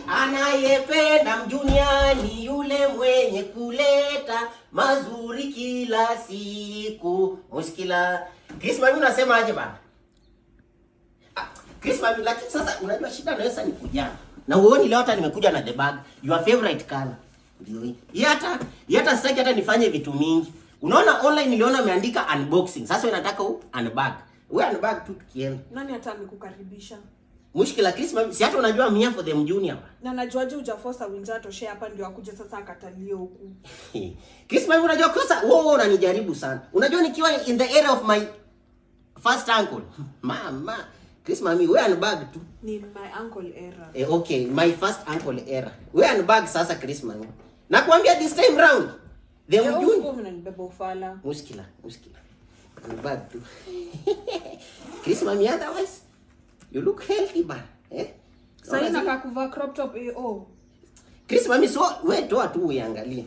Anayependa Mjunior ni yule mwenye kuleta mazuri kila siku. Muskila. Chris Mami unasema aje bana? Chris Mami, lakini sasa unajua shida na sasa ni kujana. Na uone leo hata nimekuja na the bag. Your favorite color. Ndio hii. Hata sitaki hata nifanye vitu mingi. Unaona online niliona ameandika unboxing. Sasa unataka unbag. Wewe unbag tu tukienda. Nani hata amekukaribisha? Mushkila Chris Mami, si hata unajua mia for them Junior. Na najuaje hujaforce Winja toshe hapa ndio akuje sasa akatalie huku. Chris Mami unajua kosa wewe unanijaribu sana. Unajua nikiwa in the area of my first uncle. Mama, Chris Mami wewe unbag tu. Ni my uncle era. Okay, my first uncle era. Wewe unbag sasa Chris Mami. Nakwambia this time round. The Junior unanibeba ufala. Muskila. Unbag tu. Chris Mami otherwise you look healthy ba. Sasa inaka kuvaa crop top Chris Mami, so wewe toa tu uangalie.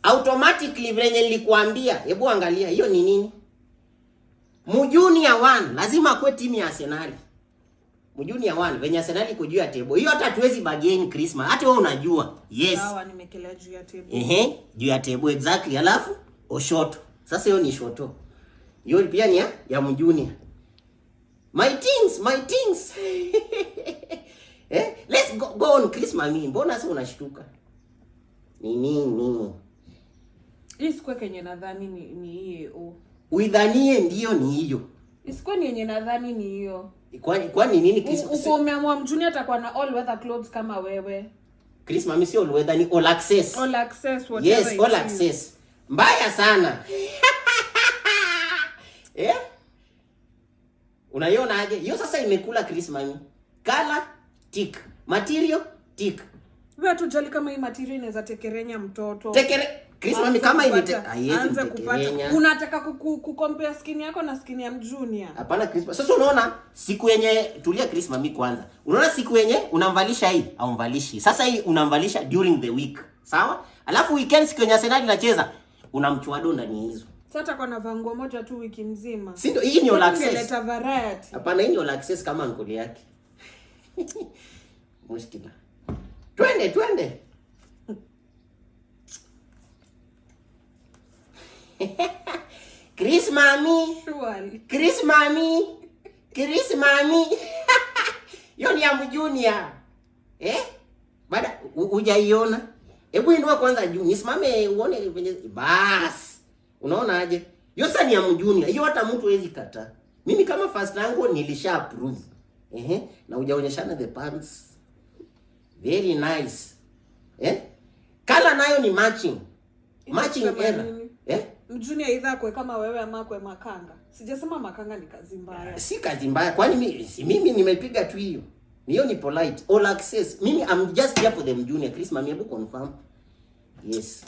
Automatically venye nilikwambia, hebu angalia hiyo ni nini? Mjunior 1 lazima akwe timu ya Arsenal. Mjunior 1 venye Arsenal iko juu ya table. Hiyo hata hatuwezi bargain Chris Mami. Hata wewe unajua. Yes. Sawa nimekelea juu ya table. Juu ya table exactly. Alafu Oshoto. Sasa hiyo ni Shoto. Hiyo pia ni ya Mjunior. My things. Let's go on Chris Mami. Mbona sasa unashtuka? Nini? Isikwe kenye nadhani ni hiyo. Uidhanie ndio ni hiyo. Isikwe ni yenye nadhani ni hiyo. Kwani nini Chris? Uko umeamua Mjunior atakuwa na all weather clothes kama wewe. Chris Mami sio all weather, ni all access. All access whatever. Yes, all access. Mbaya sana. Unaiona aje? Hiyo sasa imekula Chris Mami. Color tick, material tick. Wewe tujali kama hii material inaweza tekerenya mtoto. Chris Mami kama haiwezi tekerenya. Unataka kucompare skin yako na skin ya Mjunior? Hapana Chris. Sasa unaona siku yenye tulia Chris Mami kwanza. Unaona siku yenye unamvalisha hii au mvalishi. Sasa hii unamvalisha during the week. Sawa? Alafu weekend siku yenye Arsenal inacheza unamchua donda ni hizo. Sasa kwa na vango moja tu wiki mzima. Si ndio hii ni all access. Ingeleta variety. Hapana hii ni all access kama ngoli yake. Muskila. Twende. Chris Mami. Surely. Chris Mami. Hiyo ni ya Mjunior. Baada hujaiona. Hebu inua kwanza juu. Nisimame uone venye bas. Unaona aje? Hiyo sasa ni ya Mjunior. Hiyo hata mtu hawezi kataa. Mimi kama first yangu nilisha approve. Na hujaonyeshana the pants. Very nice. Kala nayo ni matching. Matching era. Mjunior idha kwe kama wewe ama kwe makanga. Sijasema makanga ni kazi mbaya. Si kazi mbaya. Kwani mimi nimepiga tu hiyo. Hiyo ni polite. All access. Mimi I'm just here for them Junior. Chris Mami hebu confirm. Yes.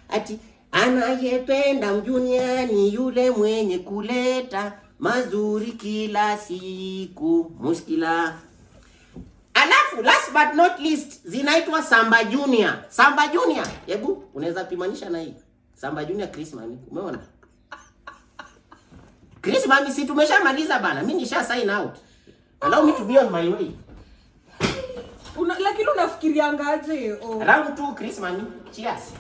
Ati anayependa Mjunior ni yule mwenye kuleta mazuri kila siku. Muskila. Alafu last but not least zinaitwa Samba Junior. Samba Junior. Hebu unaweza pimanisha na hii. Samba Junior Chris Mami. Umeona? Chris Mami si tumeshamaliza bana. Mimi nisha sign out. Allow me to be on my way. Lakini unafikiriangaje? Round 2 Chris Mami. Cheers.